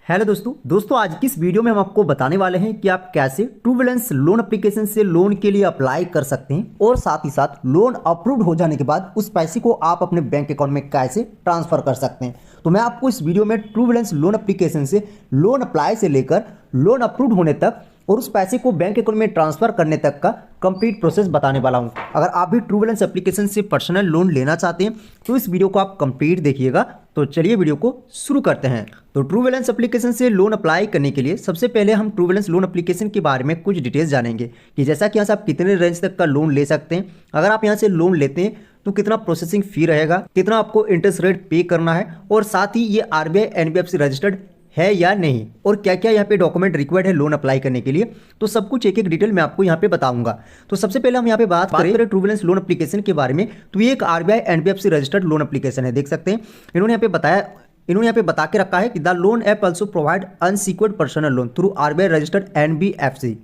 Hello दोस्तों आज की इस वीडियो में हम आपको बताने वाले हैं कि आप कैसे ट्रू बैलेंस लोन एप्लीकेशन से लोन के लिए अप्लाई कर सकते हैं और साथ ही साथ लोन अप्रूव्ड हो जाने के बाद उस पैसे को आप अपने बैंक अकाउंट में कैसे ट्रांसफर कर सकते हैं। तो मैं आपको इस वीडियो में ट्रू बैलेंस लोन एप्लीकेशन से लोन अप्लाई से लेकर लोन अप्रूव्ड होने तक और उस पैसे को बैंक अकाउंट में ट्रांसफर करने तक का कंप्लीट प्रोसेस बताने वाला हूं। अगर आप भी ट्रू बैलेंस एप्लीकेशन से पर्सनल लोन लेना चाहते हैं तो इस वीडियो को आप कंप्लीट देखिएगा। तो चलिए वीडियो को शुरू करते हैं। तो ट्रू बैलेंस एप्लीकेशन से लोन अप्लाई करने के लिए सबसे पहले हम ट्रू बैलेंस लोन एप्लीकेशन के बारे में कुछ डिटेल्स जानेंगे कि जैसा कि यहाँ से आप कितने रेंज तक का लोन ले सकते हैं, अगर आप यहाँ से लोन लेते हैं तो कितना प्रोसेसिंग फी रहेगा, कितना आपको इंटरेस्ट रेट पे करना है और साथ ही ये RBI NBFC रजिस्टर्ड है या नहीं और क्या क्या यहाँ पे डॉक्यूमेंट रिक्वायर्ड है लोन अप्लाई करने के लिए। तो सब कुछ एक एक डिटेल मैं आपको यहाँ पे बताऊंगा। तो सबसे पहले हम यहाँ पे बात करें ट्रू बैलेंस लोन एप्लीकेशन के बारे में, तो ये एक RBI NBFC registered loan application है। देख सकते हैं इन्होंने यहाँ पे बता के रखा है कि the loan app also provide unsecured personal loan through RBI registered NBFC।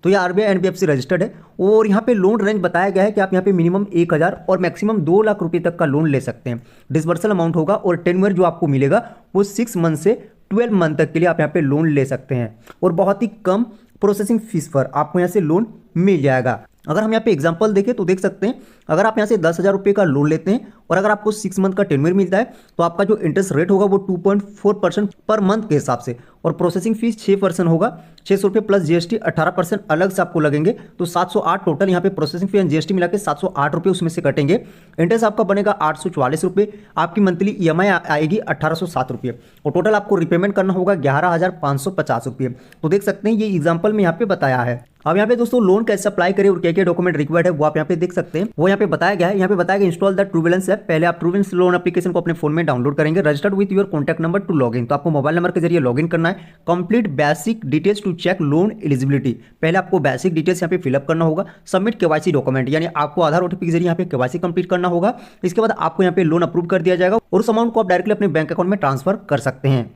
तो ये RBI NBFC रजिस्टर्ड है और यहाँ पे लोन रेंज बताया गया है कि आप यहाँ पे मिनिमम 1000 और मैक्सिमम 2 लाख रुपए तक का लोन ले सकते हैं। डिसबर्सल अमाउंट होगा और टेन्योर जो आपको मिलेगा वो 6 मंथ से 12 मंथ तक के लिए आप यहाँ पे लोन ले सकते हैं और बहुत ही कम प्रोसेसिंग फीस पर आपको यहाँ से लोन मिल जाएगा। अगर हम यहाँ पे एग्जांपल देखें तो देख सकते हैं अगर आप यहाँ से 10,000 रुपये का लोन लेते हैं और अगर आपको 6 मंथ का टेन्योर मिलता है तो आपका जो इंटरेस्ट रेट होगा वो 2.4% पर मंथ के हिसाब से और प्रोसेसिंग फीस 6% होगा। 600 रुपये प्लस GST 18% अलग से आपको लगेंगे। तो 708 टोटल यहाँ पे प्रोसेसिंग फी एंड GST मिला के 708 रुपये उसमें से कटेंगे। इंटरेस्ट आपका बनेगा 844 रुपये, आपकी मंथली EMI आएगी 1807 रुपये और टोटल आपको रिपेमेंट करना होगा 11,550 रुपये। तो देख सकते हैं ये एग्जाम्पल में यहाँ पे बताया है। अब यहाँ पे दोस्तों लोन कैसे अप्लाई करें और क्या क्या डॉक्यूमेंट रिक्वायर्ड है वो आप यहाँ पे देख सकते हैं। वो यहाँ पे बताया गया है। यहाँ पे बताया गया install the true balance app. पहले आप ट्रू बैलेंस लोन एप्लीकेशन को अपने फोन में डाउनलोड करेंगे। Registered with your contact number two log in. तो आपको मोबाइल नंबर के जरिए लॉग इन करना है। Complete basic details to check loan eligibility. पहले आपको बेसिक डिटेल्स यहाँ पे फिलअप करना होगा। सबमिट KYC डॉक्यूमेंट यानी आपको आधार OTP के जरिए यहाँ पे KYC कंप्लीट करना होगा। इसके बाद आपको यहाँ पे लोन अप्रूव कर दिया जाएगा और उस अमाउंट को आप डायरेक्टली अपने बैंक अकाउंट में ट्रांसफर कर सकते हैं।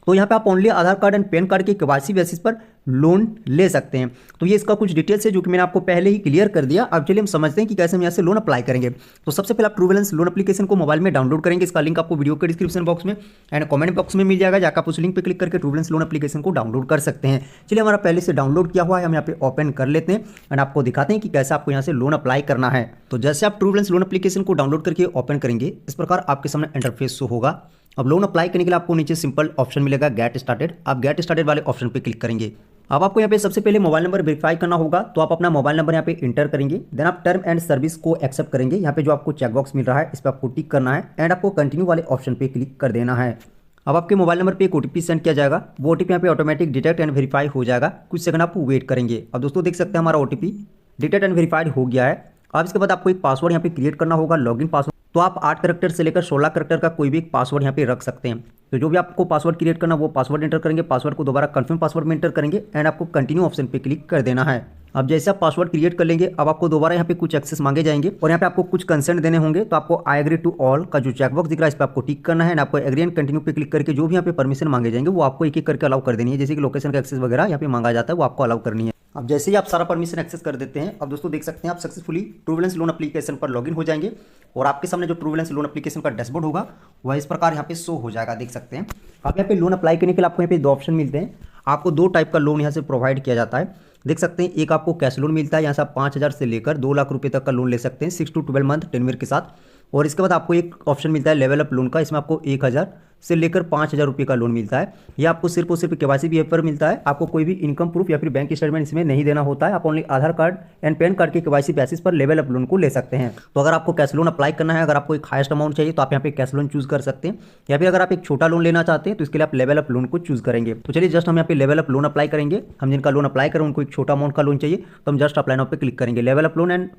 तो यहाँ पे आप only Aadhaar card and pan card के KYC बेसिस पर लोन ले सकते हैं। तो ये इसका कुछ डिटेल्स है जो कि मैंने आपको पहले ही क्लियर कर दिया। अब चलिए हम समझते हैं कि कैसे हम यहाँ से लोन अप्लाई करेंगे। तो सबसे पहले आप ट्रू बैलेंस लोन एप्लीकेशन को मोबाइल में डाउनलोड करेंगे। इसका लिंक आपको वीडियो के डिस्क्रिप्शन बॉक्स में एंड कमेंट बॉक्स में मिल जाएगा, जाकर आप उस लिंक पर क्लिक करके ट्रू बैलेंस लोन एप्लीकेशन को डाउनलोड कर सकते हैं। चलिए हमारा पहले से डाउनलोड किया हुआ है, हम यहाँ पे ओपन कर लेते हैं एंड आपको दिखाते हैं कि कैसे आपको यहाँ से लोन अप्लाई करना है। तो जैसे आप ट्रू बैलेंस लोन एप्लीकेशन को डाउनलोड करके ओपन करेंगे इस प्रकार आपके सामने इंटरफेस शो होगा। अब लोन अप्लाई करने के लिए आपको नीचे सिंपल ऑप्शन मिलेगा गेट स्टार्टेड। आप गेट स्टार्टेड वाले ऑप्शन पे क्लिक करेंगे। अब आपको यहाँ पे सबसे पहले मोबाइल नंबर वेरीफाई करना होगा। तो आप अपना मोबाइल नंबर यहाँ पे इंटर करेंगे, देन आप टर्म एंड सर्विस को एक्सेप्ट करेंगे। यहाँ पे जो आपको चेकबॉक्स मिल रहा है इस पर आपको टिक करना है एंड आपको कंटिन्यू वाले ऑप्शन पे क्लिक कर देना है। अब आपके मोबाइल नंबर पे एक OTP सेंड किया जाएगा। वो OTP यहाँ पे ऑटोमेटिक डिटेक्ट एंड वेरीफाई हो जाएगा। कुछ सेकंड आप वेट करेंगे। अब दोस्तों देख सकते हैं हमारा OTP डिटेक्ट एंड वेरीफाइड हो गया है। अब इसके बाद आपको एक पासवर्ड यहाँ पे क्रिएट करना होगा, लॉगिन पासवर्ड। तो आप 8 कैरेक्टर से लेकर 16 कैरेक्टर का कोई भी एक पासवर्ड यहाँ पे रख सकते हैं। तो जो भी आपको पासवर्ड क्रिएट करना वो पासवर्ड एंटर करेंगे, पासवर्ड को दोबारा कंफर्म पासवर्ड में एंटर करेंगे एंड आपको कंटिन्यू ऑप्शन पे क्लिक कर देना है। अब जैसे आप पासवर्ड क्रिएट कर लेंगे अब आपको दोबारा यहाँ पे कुछ एक्सेस मांगे जाएंगे और यहाँ पे आपको कुछ कंसेंट देने होंगे। तो आपको आई एग्री टू ऑल का जो चेकबॉक्स दिख रहा है इस पर आपको टिक करना है एंड आपको एग्री एंड कंटिन्यू पे क्लिक करके जो भी यहाँ पे परमिशन मांगे जाएंगे वो आपको एक एक करके अलाउ कर देनी है। जैसे कि लोकेशन का एक्सेस वगैरह यहाँ पे मांगा जाता है वो आपको अलाउ करनी है। अब जैसे ही आप सारा परमिशन एक्सेस कर देते हैं अब दोस्तों देख सकते हैं आप successfully true balance loan application पर लॉगिन हो जाएंगे और आपके सामने जो ट्रू बैलेंस लोन एप्लीकेशन का डैशबोर्ड होगा वह इस प्रकार यहाँ पे शो हो जाएगा। देख सकते हैं आप यहाँ पे लोन अप्लाई करने के लिए आपको यहाँ पे 2 ऑप्शन मिलते हैं। आपको 2 टाइप का लोन यहाँ से प्रोवाइड किया जाता है। देख सकते हैं एक आपको कैश लोन मिलता है, यहाँ से आप 5,000 से लेकर 2 लाख रुपए तक का लोन ले सकते हैं 6 to 12 मंथ टेन्योर के साथ। और इसके बाद आपको एक ऑप्शन मिलता है लेवल अप लोन का, इसमें आपको 1,000 से लेकर 5,000 रुपये का लोन मिलता है। यह आपको सिर्फ और सिर्फ KYC भी पर मिलता है। आपको कोई भी इनकम प्रूफ या फिर बैंक स्टेटमेंट इसमें नहीं देना होता है। आप only Aadhaar card and pan card के KYC बेसिस पर लेवल अप लोन को ले सकते हैं। तो अगर आपको कैश लोन अप्लाई करना है, अगर आपको एक हाईएस्ट अमाउंट चाहिए तो आप यहाँ पे कैश लोन चूज कर सकते हैं या फिर अगर आप एक छोटा लोन लेना चाहते हैं तो इसके लिए आप लेवल अप लोन को चूज करेंगे। तो चलिए जस्ट हम यहाँ पे लेवल अप लोन अप्लाई करेंगे। हम जिनका लोन अप्लाई करें उनको एक छोटा अमाउंट का लोन चाहिए तो हम जस्ट अप्लाई नाउ पे क्लिक करेंगे। Level up loan and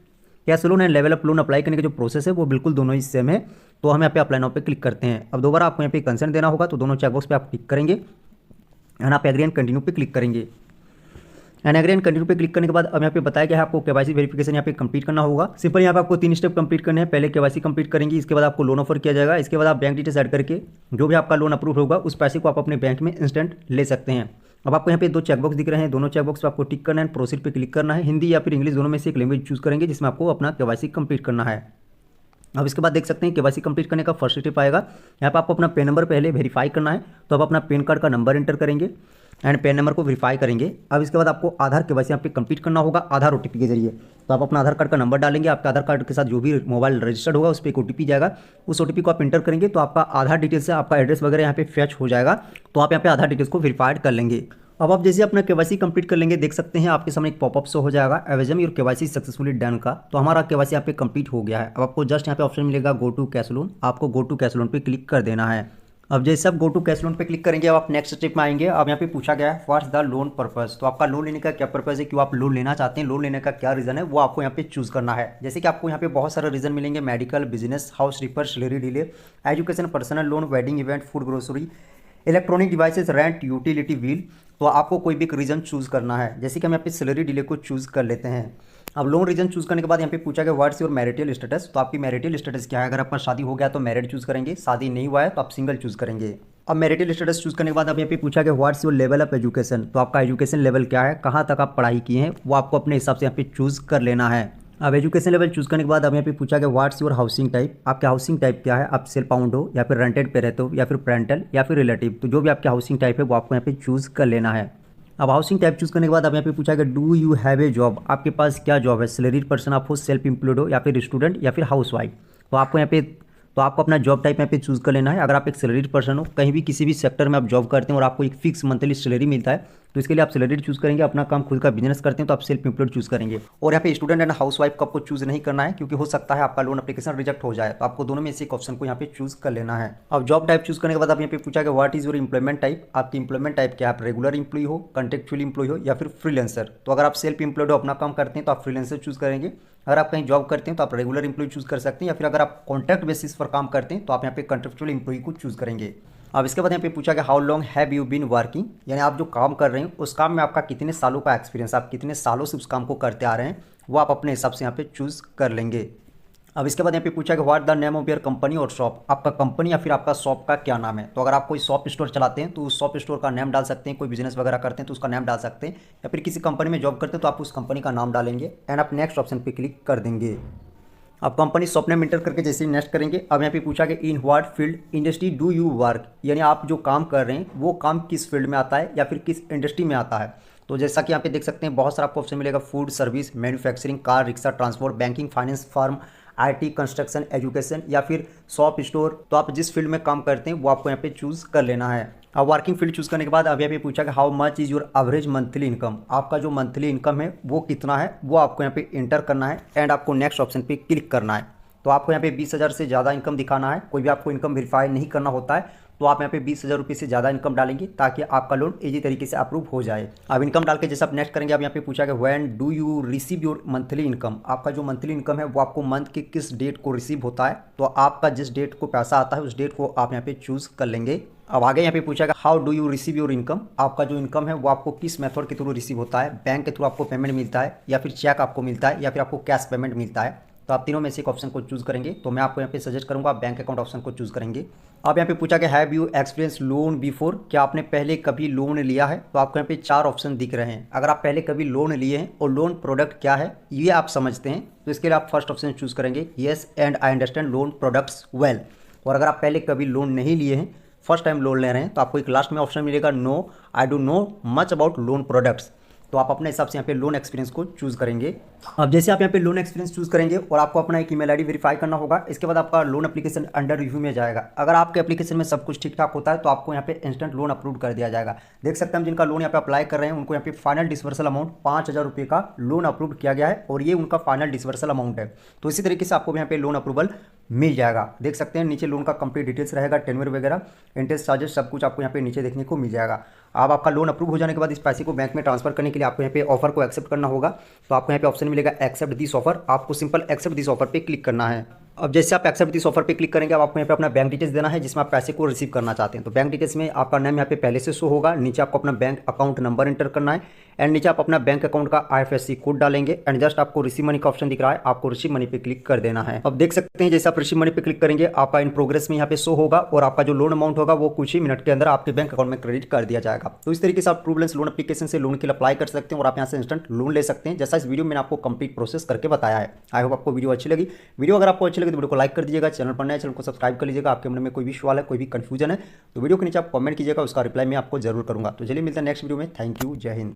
cash loan and level up loan apply करने का जो प्रोसेस है वो बिल्कुल दोनों ही सेम है। तो हम यहाँ पे अप्लाई नाउ पे क्लिक करते हैं। अब दोबारा आपको यहाँ पे कंसेंट देना होगा तो दोनों चेकबॉक्स पे आप क्लिक करेंगे एंड आप एग्री एंड कंटिन्यू पे क्लिक करेंगे एंड एग्री एंड कंटिन्यू पे क्लिक करने के बाद अब यहाँ पे बताया गया है आपको KYC वेरिफिकेशन यहाँ पे कंप्लीट करना होगा। सिंपल यहाँ पे आपको 3 स्टेप कंप्लीट करने हैं। पहले KYC कंप्लीट करेंगे, इसके बाद आपको लोन ऑफर किया जाएगा, इसके बाद आप बैंक डिटेल्स ऐड करके जो भी आपका लोन अप्रूव होगा उस पैसे को आप अपने बैंक में इंस्टेंट ले सकते हैं। अब आपको यहाँ पे 2 चेकबॉक्स दिख रहे हैं, दोनों चेकबॉक्स पे आपको टिक करना है, प्रोसीड पे क्लिक करना है। हिंदी या फिर इंग्लिश दोनों में से एक लैंग्वेज चूज करेंगे जिसमें आपको अपना KYC कंप्लीट करना है। अब इसके बाद देख सकते हैं केवाईसी कंप्लीट करने का फर्स्ट स्टेप आएगा। यहाँ पे आपको अपना पैन नंबर पहले वेरीफाई करना है, तो आप अपना पैन कार्ड का नंबर एंटर करेंगे एंड पैन नंबर को वेरीफाई करेंगे। अब इसके बाद आपको आधार केवाईसी यहाँ पे कंप्लीट करना होगा आधार ओटीपी के जरिए। तो आप अपना आधार कार्ड का नंबर डालेंगे, आपके आधार कार्ड के साथ जो भी मोबाइल रजिस्टर्ड होगा उस पर एक ओटीपी जाएगा, उस ओटीपी को आप इंटर करेंगे तो आपका आधार डिटेल्स से आपका एड्रेस वगैरह यहाँ पे फैच हो जाएगा, तो आप यहाँ पे आधार डिटेल्स को वेरीफाइड कर लेंगे। अब आप जैसे अपना केवाईसी कंप्लीट कर लेंगे, देख सकते हैं आपके सामने एक पॉपअप शो हो जाएगा एवेजम योर केवाईसी सक्सेसफुली डन का। तो हमारा केवाईसी यहाँ पे कंप्लीट हो गया है। अब आपको जस्ट यहाँ पे ऑप्शन मिलेगा गो टू कैश लोन, आपको गो टू कैश लोन पे क्लिक कर देना है। अब जैसे आप गो टू कैश लोन पे क्लिक करेंगे, अब आप नेक्स्ट स्टेप में आएंगे। अब यहाँ पे पूछा गया है व्हाट्स द लोन पर्पस, तो आपका लोन लेने का क्या पर्पस है, क्यों आप लोन लेना चाहते हैं, लोन लेने का क्या रीजन है, वो आपको यहाँ पे चूज करना है। जैसे कि आपको यहाँ पे बहुत सारे रीजन मिलेंगे, medical, business, house repair, salary delay, education, personal loan, wedding event, food grocery, electronic devices, rent, utility bill. तो आपको कोई भी एक रीजन चूज करना है। जैसे कि हम यहाँ पे सैलरी डिले को चूज कर लेते हैं। अब लोन रीजन चूज करने के बाद यहाँ पे पूछा गया व्हाट्स योर मैरिटल स्टेटस, तो आपकी मैरिटल स्टेटस क्या है। अगर आपका शादी हो गया तो मैरिड चूज करेंगे, शादी नहीं हुआ है तो आप सिंगल चूज करेंगे। अब मैरिटल स्टेटस चूज करने के बाद अब यहाँ पे पूछा गया what's your level of education, तो आपका एजुकेशन लेवल क्या है, कहाँ तक आप पढ़ाई किए हैं, वो आपको अपने हिसाब से यहाँ पे चूज कर लेना है। अब एजुकेशन लेवल चूज करने के बाद अब यहाँ पे पूछा गया व्हाट्स योर हाउसिंग टाइप, आपके हाउसिंग टाइप क्या है, आप सेल्फ फाउंड हो या फिर रेंटेड पे रहते हो या फिर पेरेंटल या फिर रिलेटिव, तो जो भी आपके हाउसिंग टाइप है वो आपको यहाँ पे चूज कर लेना है। अब हाउसिंग टाइप चूज करने के बाद अब यहाँ पे पूछा गया do you have a job, आपके पास क्या जॉब है, सैलरीड पर्सन आप हो, सेल्फ एम्प्लॉयड हो या फिर स्टूडेंट या फिर हाउस वाइफ, तो आपको यहाँ पे तो आपको अपना जॉब टाइप यहाँ पे चूज कर लेना है। अगर आप एक सैलरीड पर्सन हो, कहीं भी किसी भी सेक्टर में आप जॉब करते हैं और आपको एक फिक्स मंथली सैलरी मिलता है, तो इसके लिए आप सैलरीड चूज करेंगे। अपना काम खुद का बिजनेस करते हैं तो आप सेल्फ एम्प्लॉयड चूज करेंगे। और यहाँ पे स्टूडेंट एंड हाउस वाइफ को आपको चूज नहीं करना है, क्योंकि हो सकता है आपका लोन एप्लीकेशन रिजेक्ट हो जाए, तो आपको दोनों में से एक ऑप्शन को यहाँ पे चूज कर लेना है। अब जॉब टाइप चूज करने के बाद आप यहाँ पे पूछा गया what is your employment type, आपकी इंप्लॉयमेंट टाइप क्या है, आप रेगुलर इंप्लॉय हो, कॉन्ट्रेक्चुअल इंप्लॉय हो या फिर फ्रीलांसर। तो अगर आप सेल्फ एम्प्लॉयड हो, अपना काम करते हैं तो आप फ्रीलांसर चूज करेंगे। अगर आप कहीं जॉब करते हैं तो आप रेगुलर इंप्लॉय चूज कर सकते हैं, या फिर अगर आप कॉन्ट्रैक्ट बेसिस पर काम करते हैं तो आप यहाँ पे कॉन्ट्रेक्चुअल इंप्लॉय को चूज करेंगे। अब इसके बाद यहाँ पे पूछा गया how long have you been working, यानी आप जो काम कर रहे हैं उस काम में आपका कितने सालों का एक्सपीरियंस, आप कितने सालों से उस काम को करते आ रहे हैं, वो आप अपने हिसाब से यहाँ पे चूज कर लेंगे। अब इसके बाद यहाँ पे पूछा गया what the name of your company और शॉप, आपका कंपनी या फिर आपका शॉप का क्या नाम है। तो अगर आप कोई शॉप स्टोर चलाते हैं तो उस शॉप स्टोर का नाम डाल सकते हैं, कोई बिजनेस वगैरह करते हैं तो उसका नाम डाल सकते हैं, या फिर किसी कंपनी में जॉब करते हैं तो आप उस कंपनी का नाम डालेंगे एंड आप नेक्स्ट ऑप्शन पे क्लिक कर देंगे। अब कंपनी शॉप नेम इंटर करके जैसे नेक्स्ट करेंगे, अब यहाँ पे पूछा कि in what field industry do you work, यानी आप जो काम कर रहे हैं वो काम किस फील्ड में आता है या फिर किस इंडस्ट्री में आता है। तो जैसा कि यहाँ पे देख सकते हैं बहुत सारा आपको ऑप्शन मिलेगा, food service, manufacturing, car, rickshaw, transport, banking, finance, firm, IT, construction, education या फिर शॉप स्टोर। तो आप जिस फील्ड में काम करते हैं वो आपको यहाँ पे चूज कर लेना है। अब वर्किंग फील्ड चूज करने के बाद अब यहाँ पे पूछा कि how much is your average monthly income, आपका जो मंथली इनकम है वो कितना है, वो आपको यहाँ पे इंटर करना है एंड आपको नेक्स्ट ऑप्शन पे क्लिक करना है। तो आपको यहाँ पे 20,000 से ज़्यादा इनकम दिखाना है। कोई भी आपको इनकम वेरीफाई नहीं करना होता है, तो आप यहाँ पे 20,000 रुपये से ज़्यादा इनकम डालेंगे ताकि आपका लोन इजी तरीके से अप्रूव हो जाए। अब इनकम डाल के जैसे आप नेक्स्ट करेंगे, अब यहाँ पे पूछा गया when do you receive your monthly income, आपका जो मंथली इनकम है वो आपको मंथ के किस डेट को रिसीव होता है। तो आपका जिस डेट को पैसा आता है उस डेट को आप यहाँ पे चूज कर लेंगे। अब आगे यहाँ पे पूछा गया how do you receive your income, आपका जो इनकम है वो आपको किस मेथड के थ्रू रिसीव होता है, बैंक के थ्रू आपको पेमेंट मिलता है या फिर चेक आपको मिलता है या फिर आपको कैश पेमेंट मिलता है। तो आप तीनों में से एक ऑप्शन को चूज करेंगे। तो मैं आपको यहाँ पे सजेस्ट करूँगा आप बैंक अकाउंट ऑप्शन को चूज करेंगे। अब यहाँ पे पूछा कि have you experience loan before, क्या आपने पहले कभी लोन लिया है। तो आपको यहाँ पे 4 ऑप्शन दिख रहे हैं। अगर आप पहले कभी लोन लिए हैं और लोन प्रोडक्ट क्या है ये आप समझते हैं तो इसके लिए आप फर्स्ट ऑप्शन चूज करेंगे yes and I understand loan products well. और अगर आप पहले कभी लोन नहीं लिए हैं, फर्स्ट टाइम लोन ले रहे हैं, तो आपको एक लास्ट में ऑप्शन मिलेगा no I do know much about loan products. तो आप अपने हिसाब से यहाँ पे लोन एक्सपीरियंस को चूज करेंगे। अब जैसे आप यहाँ पे लोन एक्सपीरियंस चूज करेंगे और आपको अपना एक ईमेल आईडी वेरीफाई करना होगा, इसके बाद आपका लोन एप्लीकेशन अंडर रिव्यू में जाएगा। अगर आपके एप्लीकेशन में सब कुछ ठीक ठाक होता है तो आपको यहाँ पे इंस्टेंट लोन अप्रूव कर दिया जाएगा। देख सकते हैं जिनका लोन यहाँ पे अप्लाई कर रहे हैं उनको यहाँ पे फाइनल डिसवर्सल अमाउंट 5,000 रुपये का लोन अप्रूव किया गया है और ये उनका फाइनल डिसवर्सल अमाउंट है। तो इसी तरीके से आपको यहाँ पे लोन अप्रूवल मिल जाएगा। देख सकते हैं नीचे लोन का कंप्लीट डिटेल्स रहेगा, टेन्योर वगैरह, इंटरेस्ट चार्जेस सब कुछ आपको यहाँ पे नीचे देखने को मिल जाएगा। अब आपका लोन अप्रूव हो जाने के बाद इस पैसे को बैंक में ट्रांसफर करने के लिए आपको यहाँ पे ऑफर को एक्सेप्ट करना होगा। तो आपको यहाँ पे ऑप्शन मिलेगा एक्सेप्ट दिस ऑफर, आपको सिंपल एक्सेप्ट दिस ऑफर पे क्लिक करना है। अब जैसे आप एक्सेप्ट दिस ऑफर पे क्लिक करेंगे, अब आपको यहाँ पे अपना बैंक डिटेल्स देना है जिसमें आप पैसे को रिसीव करना चाहते हैं। तो बैंक डिटेल्स में आपका नाम यहाँ पे पहले से शो होगा, नीचे आपको अपना बैंक अकाउंट नंबर एंटर करना है एंड नीचे आप अपना बैंक अकाउंट का IFSC कोड डालेंगे एंड जस्ट आपको रिसीव मनी का ऑप्शन दिख रहा है, आपको रिसीव मनी पे क्लिक कर देना है। अब देख सकते हैं जैसे आप रिसीव मनी पे क्लिक करेंगे आपका इन प्रोग्रेस में यहाँ पे शो होगा और आपका जो लोन अमाउंट होगा वो कुछ ही मिनट के अंदर आपके बैंक अकाउंट में क्रेडिट कर दिया जाएगा। तो इस तरीके से आप ट्रू बैलेंस लोन एप्लीकेशन से लोन के लिए अप्लाई कर सकते हैं और आप यहाँ से इंस्टेंट लोन ले सकते हैं, जैसा इस वीडियो में आपको कंप्लीट प्रोसेस करके बताया है। आई होप आपको वीडियो अच्छी लगी। वीडियो अगर आपको अच्छी लगे तो वीडियो को लाइक कर दीजिएगा, चैनल पर नया चैनल को सब्सक्राइब कर लीजिएगा। आपके मन में कोई भी सवाल है, कोई भी कंफ्यूजन है तो वीडियो के नीचे आप कमेंट कीजिएगा, उसका रिप्लाई मैं आपको जरूर करूँगा। तो चलिए मिलते हैं नेक्स्ट वीडियो में। थैंक यू, जय हिंद।